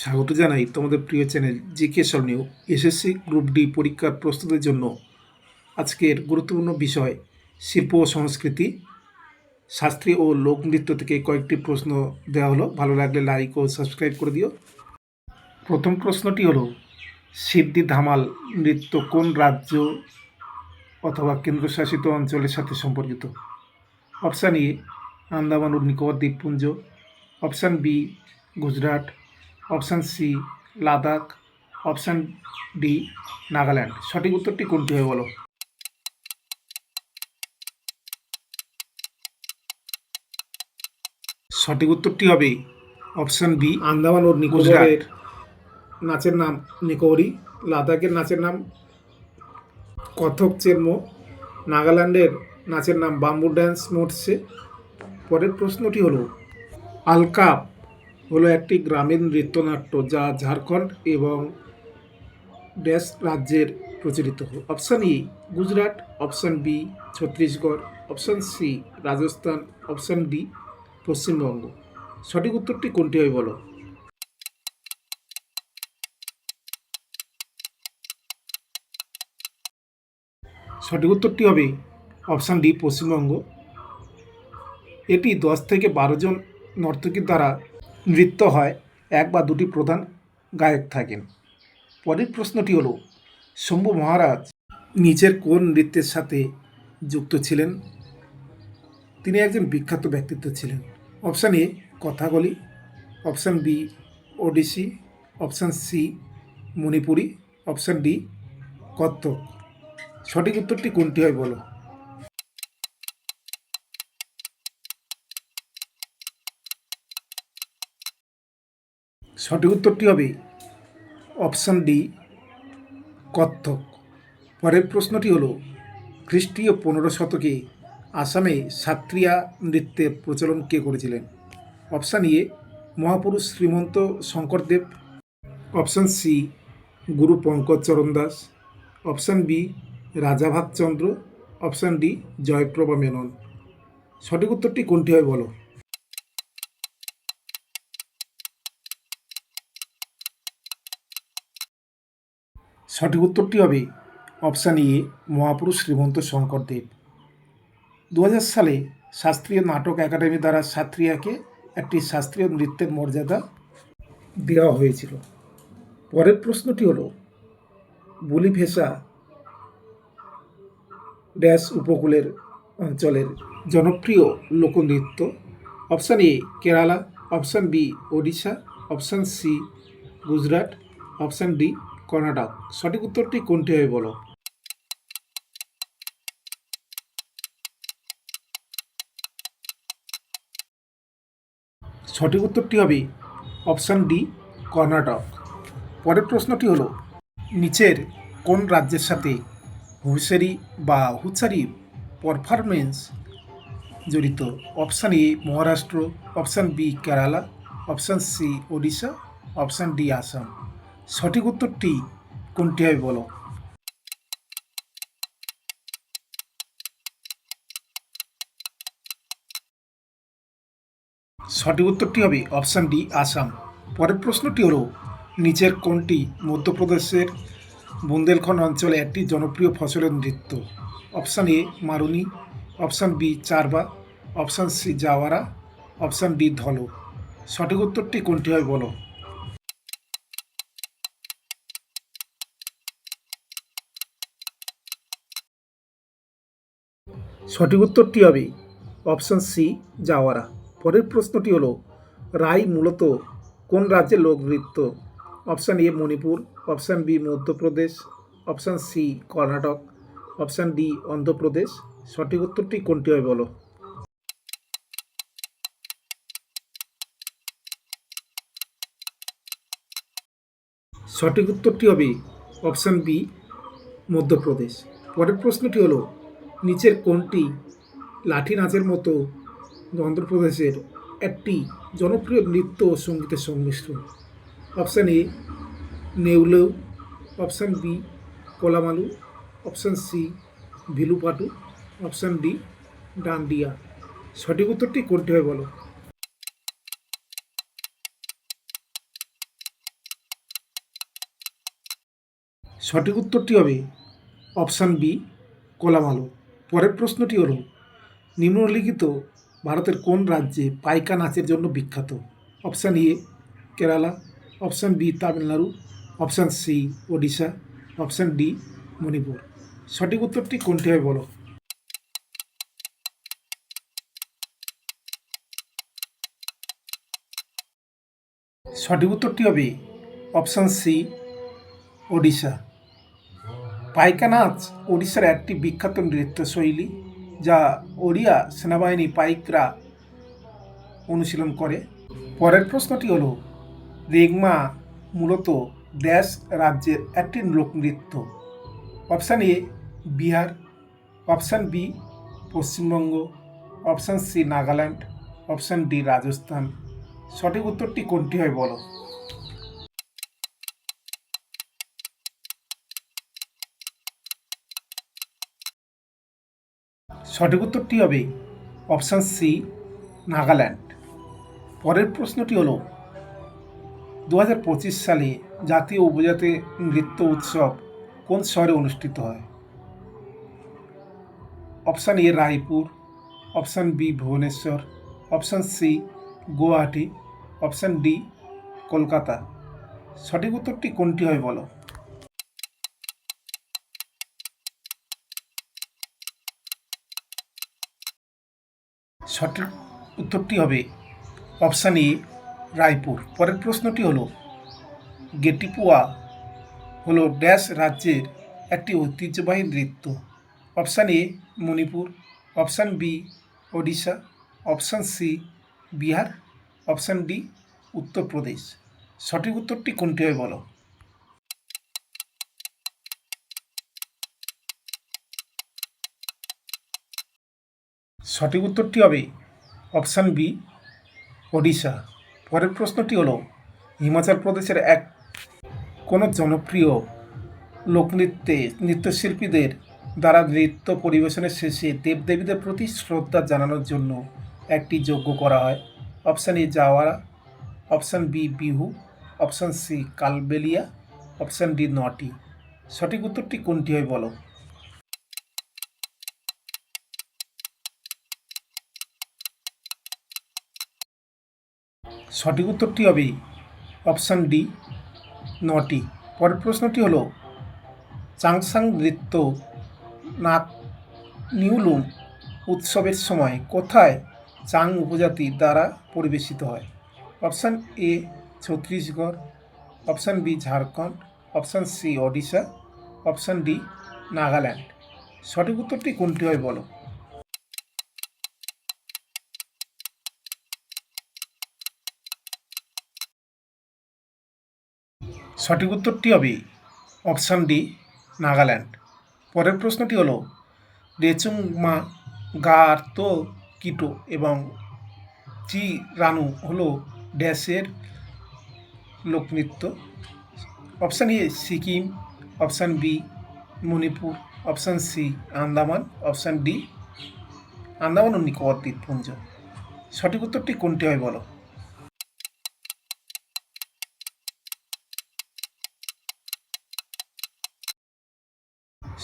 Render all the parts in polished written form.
স্বাগত জানাই তোমাদের প্রিয় চ্যানেল জিকে সব নিউ। এসএসসি গ্রুপ ডি পরীক্ষার প্রস্তুতির জন্য আজকের গুরুত্বপূর্ণ বিষয় শিল্প ও সংস্কৃতি, শাস্ত্রীয় ও লোকনৃত্য থেকে কয়েকটি প্রশ্ন দেওয়া হলো। ভালো লাগলে লাইক ও সাবস্ক্রাইব করে দিও। প্রথম প্রশ্নটি হলো, সিদ্ধি ধামাল নৃত্য কোন রাজ্য অথবা কেন্দ্রশাসিত অঞ্চলের সাথে সম্পর্কিত? অপশান এ আন্দামান ও নিকোবর দ্বীপপুঞ্জ, option B Gujarat, option C Ladakh, option D Nagaland. সঠিক উত্তরটি কোনটি হবে বলো? সঠিক উত্তরটি হবে অপশান বি আন্দামান ও নিকোবরের নাচের নাম নিকোবরি, লাদাখের নাচের নাম কথক চেরমো, নাগাল্যান্ডের নাচের নাম বাম্বু ড্যান্স মোটসে। পরের প্রশ্নটি হলো, আলকাপ হলো একটি গ্রামীণ নৃত্যনাট্য যা ঝাড়খণ্ড এবং ড্যাশ রাজ্যের প্রচলিত। Option E Gujarat, option B Chhattisgarh, option C Rajasthan, option D Paschimbanga. সঠিক উত্তরটি কোনটি হবে বলো? সঠিক উত্তরটি হবে অপশান ডি পশ্চিমবঙ্গ। এটি 10 থেকে 12 জন নর্তকীর দ্বারা নৃত্য হয়, এক বা দুটি প্রধান গায়ক থাকেন। পরের প্রশ্নটি হলো, শম্ভু মহারাজ নিচের কোন নৃত্যের সাথে যুক্ত ছিলেন? তিনি একজন বিখ্যাত ব্যক্তিত্ব ছিলেন। Option A Kathakali, option B Odissi, option C Manipuri, option D Kathak. সঠিক উত্তরটি কোনটি হয় বলো? সঠিক উত্তরটি হবে অপশান ডি কত্থক। পরের প্রশ্নটি হলো, খ্রিস্টীয় 15 শতকে আসামে সাত্রিয়া নৃত্যের প্রচলন কে করেছিলেন? অপশান এ মহাপুরুষ শ্রীমন্ত শঙ্করদেব, অপশান সি গুরু পঙ্কজ চরণ দাস, অপশান বি রাজা ভাতচন্দ্র, অপশান ডি জয়প্রভা মেনন। সঠিক উত্তরটি কোনটি হয় বলো? সঠিক উত্তরটি হবে অপশান এ মহাপুরুষ শ্রীমন্ত শঙ্করদেব। 2000 সালে শাস্ত্রীয় নাটক একাডেমি দ্বারা সাত্রিয়াকে একটি শাস্ত্রীয় নৃত্যের মর্যাদা দেওয়া হয়েছিল। পরের প্রশ্নটি হলো, বুলিভেসা ড্যাশ উপকূলের অঞ্চলের জনপ্রিয় লোকনৃত্য। Option A Kerala, option B Odisha, option C Gujarat, option D Karnataka. সঠিক উত্তরটি কোনটি হবে বলো? সঠিক উত্তরটি হবে অপশান ডি কর্ণাটক। পরের প্রশ্নটি হলো, নিচের কোন রাজ্যের সাথে হুঁশিয়ারি বা হুঁচারি পারফরমেন্স জড়িত? Option A Maharashtra, option B Kerala, option C Odisha, option D Assam. সঠিক উত্তরটি কোনটি হবে বলো? সঠিক উত্তরটি হবে অপশান ডি আসাম। পরের প্রশ্নটি হলো, নিচের কোনটি মধ্যপ্রদেশের বুন্দেলখণ্ড অঞ্চলে একটি জনপ্রিয় ফসলের নৃত্য? Option A Maruni, option B Charba, option C Jawara, option D Dhalo. সঠিক উত্তরটি কোনটি হয় বলো? সঠিক উত্তরটি হবে অপশান সি জাওয়ারা। পরের প্রশ্নটি হলো, রাই মূলত কোন রাজ্যের লোকনৃত্য? Option A Manipur, option B Madhya Pradesh, option C Karnataka, option D Andhra Pradesh. সঠিক উত্তরটি কোনটি হয় বলো? সঠিক উত্তরটি হবে অপশান বি মধ্যপ্রদেশ। পরের প্রশ্নটি হলো, নিচের কোনটি লাঠি নাচের মতো অন্ধ্রপ্রদেশের একটি জনপ্রিয় নৃত্য ও সঙ্গীতের সংমিশ্রণ? Option A Neulu, option B Kolamalu, option C Villupattu, option D Dandiya. সঠিক উত্তরটি কোনটি হয় বলো? সঠিক উত্তরটি হবে অপশান বি, কোলামালো। পরের প্রশ্নটি হল, নিম্নলিখিত ভারতের কোন রাজ্যে পাইকা নাচের জন্য বিখ্যাত? Option A Kerala, option B Tamil Nadu, option C Odisha, option D Manipur. সঠিক উত্তরটি কোনটি হবে বলো? সঠিক উত্তরটি হবে অপশান সি ওডিশা। পাইকা নাচ ওড়িশার একটি বিখ্যাত নৃত্যশৈলী, যা ওড়িয়া সেনাবাহিনী পাইকরা অনুশীলন করে। পরের প্রশ্নটি হলো, রেগমা মূলত ড্যাশ রাজ্যের একটি লোকনৃত্য? Option A Bihar, option B Paschimbanga, option C Nagaland, option D Rajasthan. সঠিক উত্তরটি কোনটি হয় বলো? সঠিক উত্তরটি হবে অপশান সি নাগাল্যান্ড। পরের প্রশ্নটি হলো, 2025 সালে জাতীয় উপজাতি নৃত্য উৎসব কোন শহরে অনুষ্ঠিত হয়? Option A Raipur, option B Bhubaneswar, option C Guwahati, option D Kolkata. সঠিক উত্তরটি কোনটি হয় বলো? সঠিক উত্তরটি হবে অপশান এ রায়পুর। পরের প্রশ্নটি হলো, গেটিপুয়া হলো ড্যাশ রাজ্যের একটি ঐতিহ্যবাহী নৃত্য? Option A Manipur, option B Odisha, option C Bihar, option D Uttar Pradesh. সঠিক উত্তরটি কোনটি হয় বলো? সঠিক উত্তরটি হবে অপশান বি ওডিশা। পরের প্রশ্নটি হলো, হিমাচল প্রদেশের কোনো জনপ্রিয় নৃত্যশিল্পীদের দ্বারা নৃত্য পরিবেশনের শেষে দেবদেবীদের প্রতি শ্রদ্ধা জানানোর জন্য একটি যজ্ঞ করা হয়। Option A Jawara, option B Bihu, option C Kalbelia, option D Nati. সঠিক উত্তরটি কোনটি হয় বলো? সঠিক উত্তরটি হবে অপশান ডি নটি। পরের প্রশ্নটি হলো, চাংসাং নৃত্য নাক নিউলুম উৎসবের সময় কোথায় চাং উপজাতি দ্বারা পরিবেশিত হয়? Option A Chhattisgarh, option B Jharkhand, option C Odisha, option D Nagaland. সঠিক উত্তরটি কোনটি হয় বলো? সঠিক উত্তরটি হবে অপশান ডি নাগাল্যান্ড। পরের প্রশ্নটি হলো, রেচুংমা গার্তো কিটো এবং চি রানু হলো ড্যাশের লোকনৃত্য? Option A Sikkim, option B Manipur, option C Andaman, option D Andaman ও নিকোবর দ্বীপপুঞ্জ। সঠিক উত্তরটি কোনটি হয় বলো?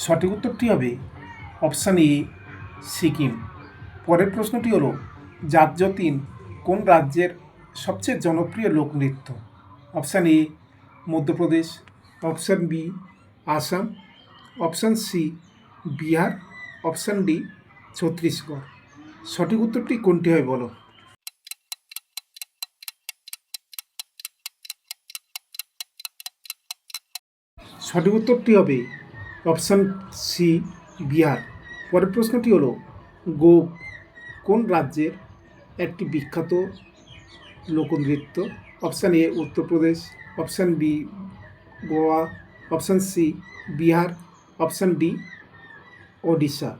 সঠিক উত্তরটি হবে অপশান এ সিকিম। পরের প্রশ্নটি হলো, জাতীয় তিন কোন রাজ্যের সবচেয়ে জনপ্রিয় লোকনৃত্য? Option A Madhya Pradesh, option B Assam, option C Bihar, option D Chhattisgarh. সঠিক উত্তরটি কোনটি হয় বলো? সঠিক উত্তরটি হবে অপশান সি বিহার। পরের প্রশ্নটি হলো, গোপ কোন রাজ্যের একটি বিখ্যাত লোকনৃত্য? Option A Uttar Pradesh, option B Goa, option C Bihar, option D Odisha.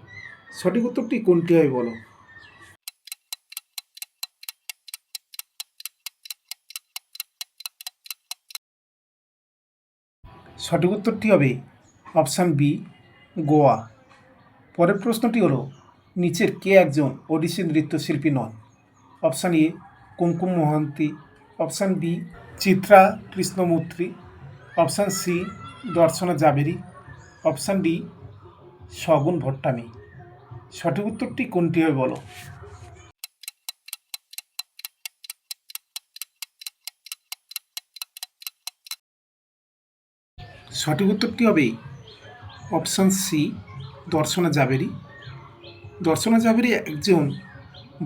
সঠিক উত্তরটি কোনটি হয় বলো? সঠিক উত্তরটি হবে অপশান বি গোয়া। পরের প্রশ্নটি হলো, নিচের কে একজন ওড়িশি নৃত্যশিল্পী নন? Option A Kumkum Mohanty, option B Chitra Krishnamurthy, option C Darshana Jhaveri, option D Shagun Bhattami. সঠিক উত্তরটি কোনটি হবে বলো? সঠিক উত্তরটি হবে অপশান সি দর্শনা জাবেরি। দর্শনা জাবেরি একজন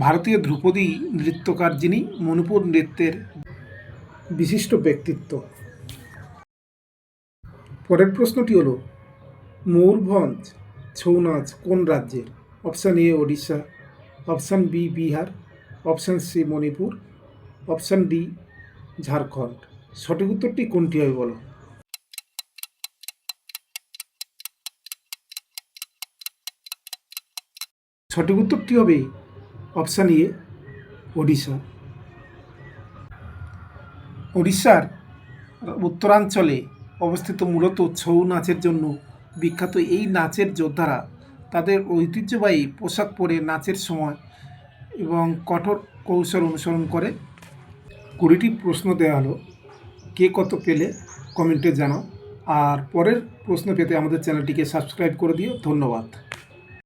ভারতীয় ধ্রুপদী নৃত্যকার, যিনি মণিপুর নৃত্যের বিশিষ্ট ব্যক্তিত্ব। পরের প্রশ্নটি হলো ময়ূরভঞ্জ ছৌ নাচ কোন রাজ্যের? Option A Odisha, option B Bihar, option C Manipur, option D Jharkhand. সঠিক উত্তরটি কোনটি হবে বলো? সঠিক উত্তরটি হবে অপশান এ ওড়িশা। উড়িষ্যার উত্তরাঞ্চলে অবস্থিত মূলত ছৌ নাচের জন্য বিখ্যাত এই নাচের যোদ্ধারা তাদের ঐতিহ্যবাহী পোশাক পরে নাচের সময় এবং কঠোর কৌশল অনুসরণ করে। 20টি প্রশ্ন দেওয়া হলো, কে কত পেলে কমেন্টে জানাও। আর পরের প্রশ্ন পেতে আমাদের চ্যানেলটিকে সাবস্ক্রাইব করে দিও। ধন্যবাদ।